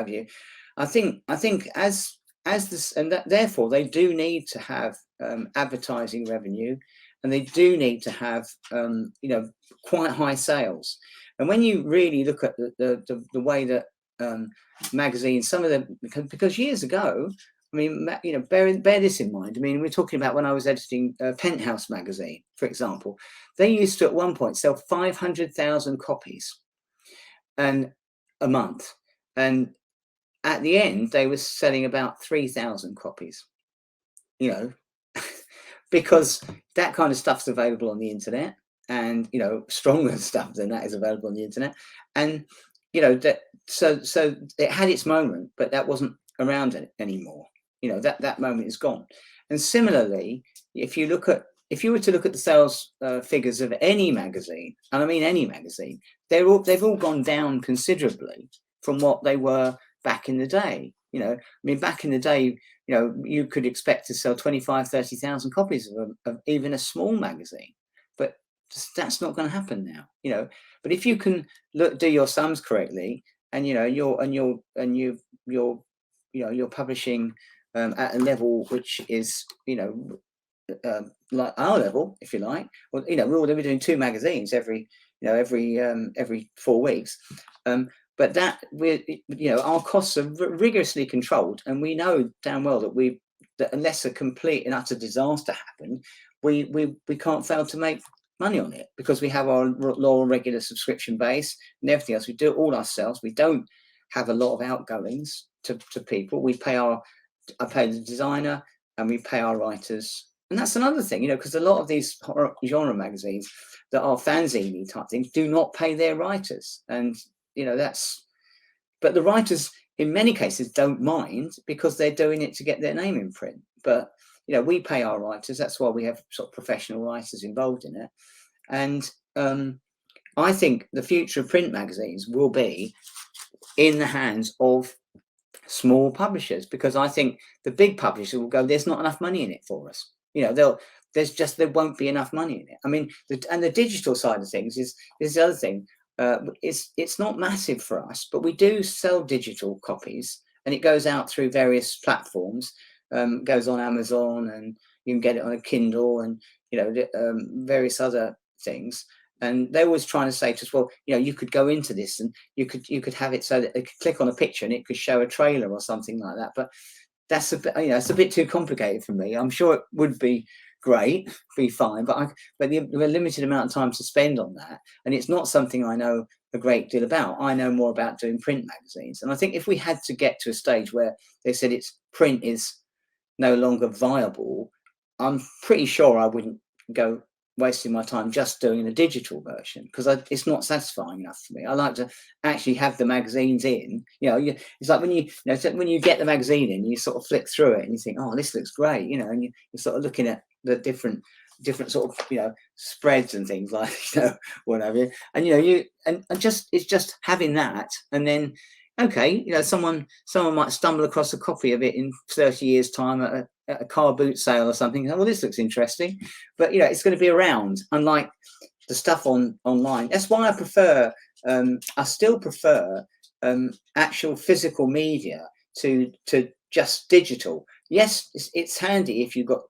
you. I think as this, and that therefore they do need to have advertising revenue, and they do need to have quite high sales. And when you really look at the way that magazines, some of them, because years ago, I mean, bear this in mind. I mean, we're talking about when I was editing Penthouse magazine, for example. They used to at one point sell 500,000 copies and a month, and at the end they were selling about 3,000 copies. Because that kind of stuff's available on the internet, and stronger stuff than that is available on the internet, and that so it had its moment, but that wasn't around anymore. That moment is gone. And similarly, if you were to look at the sales figures of any magazine, and I mean any magazine, they've all gone down considerably from what they were back in the day. I mean, back in the day, you could expect to sell 25,000-30,000 copies of even a small magazine, but that's not going to happen now. But if you can do your sums correctly, and you're publishing at a level which is like our level, if you like. Well, we're doing 2 magazines every 4 weeks. But that our costs are rigorously controlled, and we know damn well that unless a complete and utter disaster happened, we can't fail to make money on it, because we have our loyal regular subscription base and everything else. We do it all ourselves. We don't have a lot of outgoings to people. I pay the designer and we pay our writers, and that's another thing, because a lot of these genre magazines that are fanzine type things do not pay their writers, and but the writers in many cases don't mind, because they're doing it to get their name in print. But we pay our writers. That's why we have sort of professional writers involved in it. And I think the future of print magazines will be in the hands of small publishers, because I think the big publishers will go, there's not enough money in it for us. There won't be enough money in it. I mean, the digital side of things is the other thing. It's not massive for us, but we do sell digital copies, and it goes out through various platforms. Goes on Amazon, and you can get it on a Kindle, and various other things. And they're always trying to say to us, well, you could go into this, and you could have it so that they could click on a picture and it could show a trailer or something like that. But that's a bit, it's a bit too complicated for me. I'm sure it would be great, be fine, but the limited amount of time to spend on that, and it's not something I know a great deal about. I know more about doing print magazines, and I think if we had to get to a stage where they said print is no longer viable, I'm pretty sure I wouldn't go wasting my time just doing a digital version, because it's not satisfying enough for me. I like to actually have the magazines in. It's like when you get the magazine in, you sort of flick through it and you think, oh, this looks great, and you're sort of looking at the different sort of spreads and things like whatever, and it's just having that, and then okay, someone might stumble across a copy of it in 30 years' time at a car boot sale or something. Well, this looks interesting, but it's going to be around. Unlike the stuff online. That's why I prefer. I still prefer actual physical media to just digital. Yes, it's handy if you've got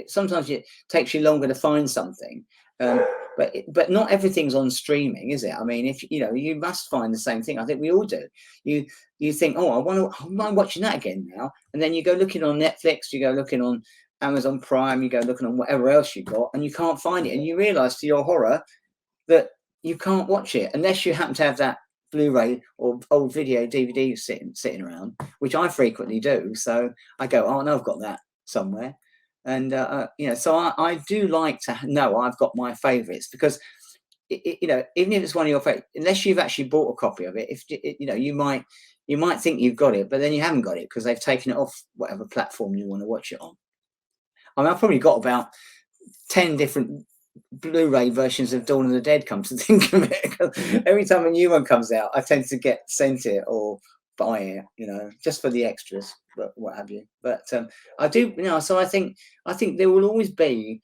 sometimes it takes you longer to find something. But not everything's on streaming, is it? I mean, if you must find the same thing. I think we all do. You think, oh, I'm watching that again now, and then you go looking on Netflix, you go looking on Amazon Prime, you go looking on whatever else you got, and you can't find it, and you realise to your horror that you can't watch it unless you happen to have that Blu-ray or old video DVD sitting around, which I frequently do. So I go, oh no, I've got that somewhere. And so I do like to know I've got my favourites, because even if it's one of your favourites, unless you've actually bought a copy of it, you might think you've got it, but then you haven't got it because they've taken it off whatever platform you want to watch it on. I mean, I've probably got about 10 different Blu-ray versions of Dawn of the Dead, come to think of it. Every time a new one comes out, I tend to get sent it or buy it, just for the extras, but what have you. But I do, so I think there will always be,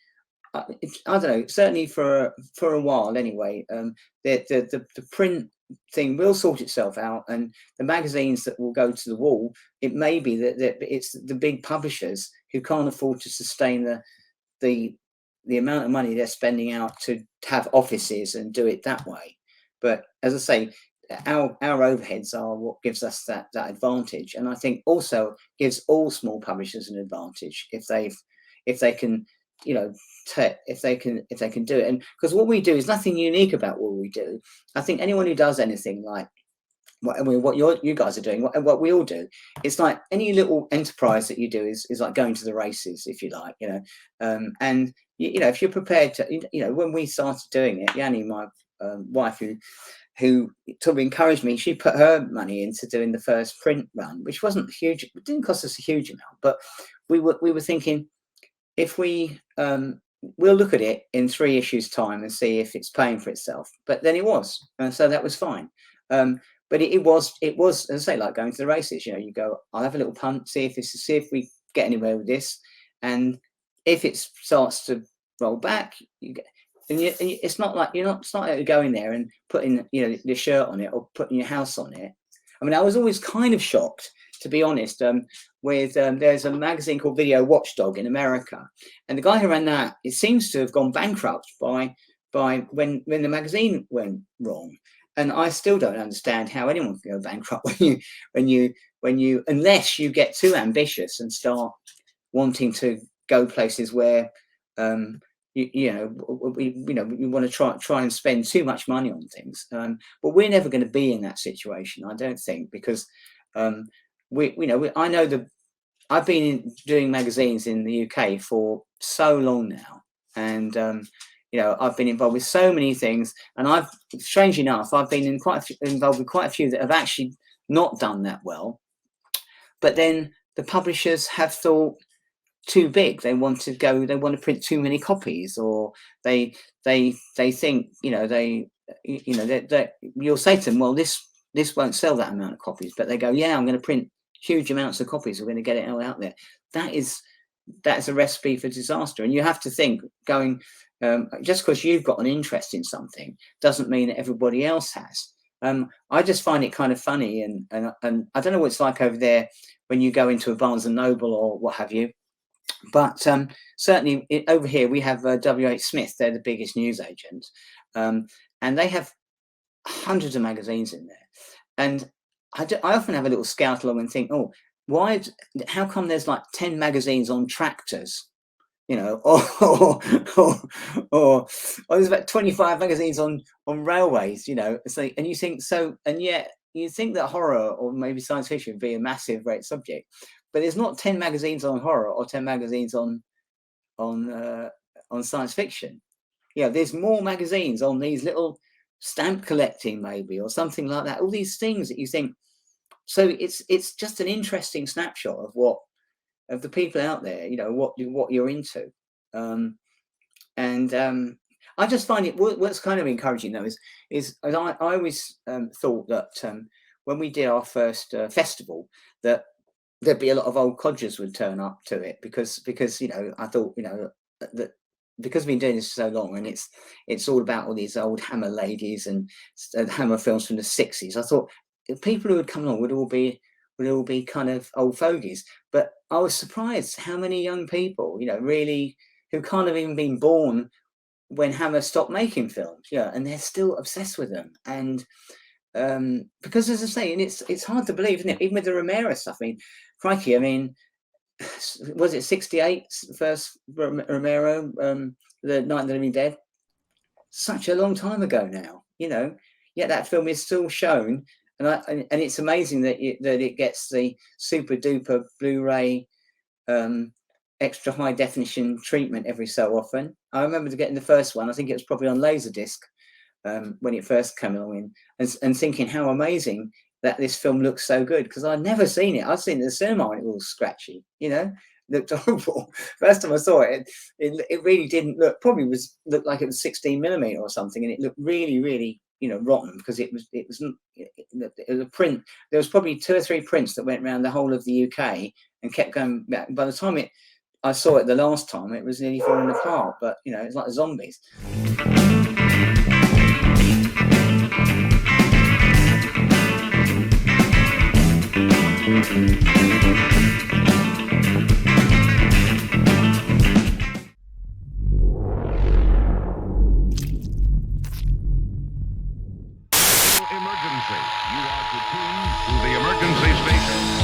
I don't know, certainly for a while anyway, the print thing will sort itself out, and the magazines that will go to the wall, it may be that it's the big publishers who can't afford to sustain the amount of money they're spending out to have offices and do it that way. But as I say, our overheads are what gives us that advantage, and I think also gives all small publishers an advantage if they can if they can do it. And because what we do is nothing unique about what we do. I think anyone who does anything like what you guys are doing, what we all do, it's like any little enterprise that you do is like going to the races, if you like, and if you're prepared to, when we started doing it, Yanni, my wife, who sort of encouraged me, she put her money into doing the first print run, which wasn't huge, it didn't cost us a huge amount, but we were thinking, if we'll look at it in 3 issues time and see if it's paying for itself. But then it was, and so that was fine. But it was, as I say, like going to the races. You go, I'll have a little punt, see if we get anywhere with this, and if it starts to roll back, you get. And it's not like it's not like going there and putting your shirt on it or putting your house on it. I mean, I was always kind of shocked, to be honest. With there's a magazine called Video Watchdog in America, and the guy who ran that, it seems to have gone bankrupt by when the magazine went wrong. And I still don't understand how anyone can go bankrupt when you unless you get too ambitious and start wanting to go places where we want to try and spend too much money on things. But we're never going to be in that situation, I don't think, because I know I've been doing magazines in the UK for so long now, and I've been involved with so many things, and strangely enough, I've been involved with quite a few that have actually not done that well. But then the publishers have thought too big. They want to print too many copies, or they think you'll say to them, well, this won't sell that amount of copies, but they go, yeah, I'm going to print huge amounts of copies. We're going to get it all out there. That's a recipe for disaster. And you have to think, going, just because you've got an interest in something doesn't mean that everybody else has. I just find it kind of funny, and I don't know what it's like over there when you go into a Barnes and Noble or what have you. But certainly over here we have WH Smith. They're the biggest newsagent, and they have hundreds of magazines in there. And I often have a little scout along and think, oh, how come there's like 10 magazines on tractors, or there's about 25 magazines on railways, So, and you think so, and yet you think that horror or maybe science fiction would be a massive great subject. But there's not 10 magazines on horror or 10 magazines on science fiction. There's more magazines on these little stamp collecting, maybe, or something like that. All these things that you think. So it's just an interesting snapshot of the people out there. What you're into, and I just find it. What's kind of encouraging though is I always thought that when we did our first festival, that there'd be a lot of old codgers would turn up to it because I thought that because we've been doing this so long, and it's all about all these old Hammer ladies and Hammer films from the 60s. I thought people who would come along would all be kind of old fogies, but I was surprised how many young people, really, who can't have even been born when Hammer stopped making films, and they're still obsessed with them. And because, as I say, and it's hard to believe, isn't it? Even with the Romero stuff, I mean, crikey, I mean, was it 68 first Romero, the Night of the Living Dead? Such a long time ago now, yet that film is still shown, and it's amazing that it gets the super duper Blu-ray extra high definition treatment every so often. I remember getting the first one. I think it was probably on Laserdisc when it first came along, and thinking how amazing that this film looks so good, because I'd never seen it. I'd seen it in the cinema and it was all scratchy, looked horrible. First time I saw it, it really didn't look, probably looked like it was 16mm or something, and it looked really, really, rotten, because it was a print. There was probably 2 or 3 prints that went around the whole of the UK and kept going back. By the time I saw it the last time, it was nearly falling apart, but it's like the zombies. Emergency. You are to tune to the emergency station.